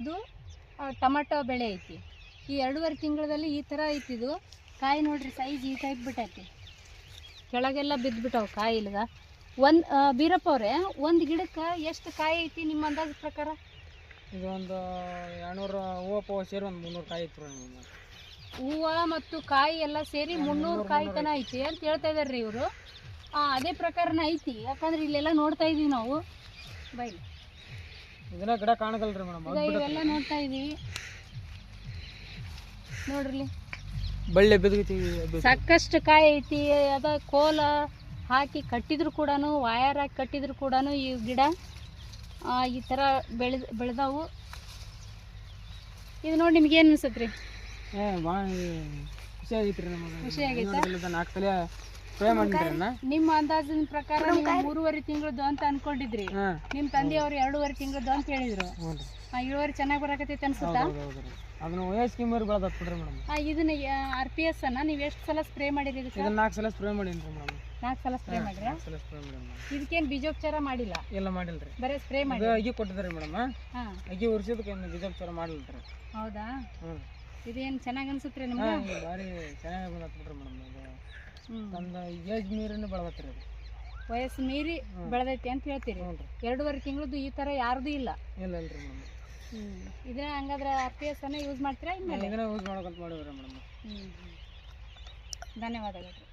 ಇದು ಟೊಮೆಟೊ ಬೆಳೆ ಐತಿ. ಈ 2.5 ತಿಂಗಳಲ್ಲಿ ಈ ಥರ ಐತಿದು ಕಾಯಿ ನೋಡ್ರಿ, ಸೈಜ್ ಈ ಟೈಪ್ ಬಿಟ್ಟೈತಿ. ಕೆಳಗೆಲ್ಲ ಬಿದ್ದುಬಿಟ್ಟವು ಕಾಯಿ ಇಲ್ಗ. ಬೀರಪ್ಪ ಅವರೇ, ಒಂದು ಗಿಡಕ್ಕೆ ಎಷ್ಟು ಕಾಯಿ ಐತಿ ನಿಮ್ಮ ಅಂದಾಜು ಪ್ರಕಾರ? ಇದು ಒಂದು 200 ಹೂವು ಸೇರಿ ಒಂದು 300 ಕಾಯಿ ಐತ್ರಿ. ಹೂವು ಮತ್ತು ಕಾಯಿ ಎಲ್ಲ ಸೇರಿ 300 ಕಾಯಿ ತನ ಐತಿ ಅಂತ ಹೇಳ್ತಾ ಇದ್ದಾರೆ ರೀ ಇವರು. ಅದೇ ಪ್ರಕಾರನ ಐತಿ, ಯಾಕಂದ್ರೆ ಇಲ್ಲೆಲ್ಲ ನೋಡ್ತಾ ಇದೀವಿ ನಾವು. ಬೈಲಿ ಇದನ್ನ ಗಿಡ ಕಾಣಗಲ್ರಿ ಮೇಡಮ್, ಇವೆಲ್ಲ ನೋಡ್ತಾ ಇದೀವಿ ನೋಡ್ರಿ. ಬಳ್ಳಿ ಬಿದ್ದೈತಿ, ಸಾಕಷ್ಟು ಕಾಯಿ ಐತಿ. ಅದ ಕೋಲ ಹಾಕಿ ಕಟ್ಟಿದ್ರು ಕೂಡ, ವಯರ್ ಹಾಕಿ ಕಟ್ಟಿದ್ರು ಕೂಡ ಈ ಗಿಡ ಈ ಥರ ಬೆಳೆದವು. ಇದು ನೋಡಿ ನಿಮ್ಗೆ ಏನು ಅನ್ಸತ್ರಿ? ಭಾಳ ಖುಷಿ ಆಗೈತ್ರಿ ನಮಗೆ. ಖುಷಿ ಆಗೈತೆ. 4 ಸಲ ಸ್ಪ್ರೇ ಮಾಡಿದ್ರಿ. ನಿಮ್ಮ ಅಂದಾಜಿನ ಪ್ರಕಾರ ನೀವು 3.5 ತಿಂಗಳದ್ದು ಅಂತ ಅನ್ಕೊಂಡಿದ್ರಿ, ನಿಮ್ಮ ತಂದೆಯವರು 2.5 ತಿಂಗಳದ್ದು ಅಂತ ಹೇಳಿದ್ರು. ಇಳುವರಿ ಚೆನ್ನಾಗಿ ಬರಕತ್ತೈತೆ ಅನ್ಸುತ್ತಾ? ಅದನ್ನ OS ಕಿಮ್ಮರಿ ಬೆಳೆದತ್ ಬಿಡ್ರಿ ಮೇಡಮ್. ಇದನ್ನ RPS ಅನ್ನ ನೀವು ಎಷ್ಟು ಸಲ ಸ್ಪ್ರೇ ಮಾಡಿರಿ? ಇದನ್ನ 4 ಸಲ ಸ್ಪ್ರೇ ಮಾಡೀನಿ ಮೇಡಮ್. 4 ಸಲ ಸ್ಪ್ರೇ ಮಾಡ್ರಿ? ಇದಕ್ಕೇನು ಬೀಜೋಪಚಾರ ಮಾಡಿಲ್ಲ? ಇಲ್ಲ ಮಾಡಿಲ್ರಿ, ಬರೀ ಸ್ಪ್ರೇ ಮಾಡಿ ಅಗಿ ಕೊಟ್ಟಿದ್ರಿ ಮೇಡಮ್. ಅಗಿ ಉರ್ಸಿದಕ್ಕೆ ಬೀಜೋಪಚಾರ ಮಾಡಿಲ್ರಿ. ಹೌದಾ? ಇದೇನು ಚೆನ್ನಾಗಿ ಅನ್ಸುತ್ತೆ ನಿಮ್ಗೆ? ಭಾರಿ ಚೆನ್ನಾಗಿ ಬಂದತ್ ಬಿಡ್ರಿ ಮೇಡಮ್. ಒಂದು ಏಜ್ ಮೀರಿನ ಬೆಳೆದತ್ರಿ. ವಯಸ್ಸು ಮೀರಿ ಬೆಳೆದೈತಿ ಅಂತ ಹೇಳ್ತೀರಿ. 2.5 ತಿಂಗಳದ್ದು ಈ ಥರ ಯಾರ್ದು ಇಲ್ಲ? ಇಲ್ಲ ಇಲ್ರಿ ಮೇಡಮ್. ಇದನ್ನ ಹಂಗಾದ್ರೆ RPS ಅನ್ನ ಯೂಸ್ ಮಾಡ್ತೀರಾ? ಇನ್ಮೇಲೆ ಇದನ್ನ ಯೂಸ್ ಮಾಡೋಕಂತ ಮಾಡಿವ್ರಿ ಮೇಡಮ್. ಧನ್ಯವಾದಗಳು.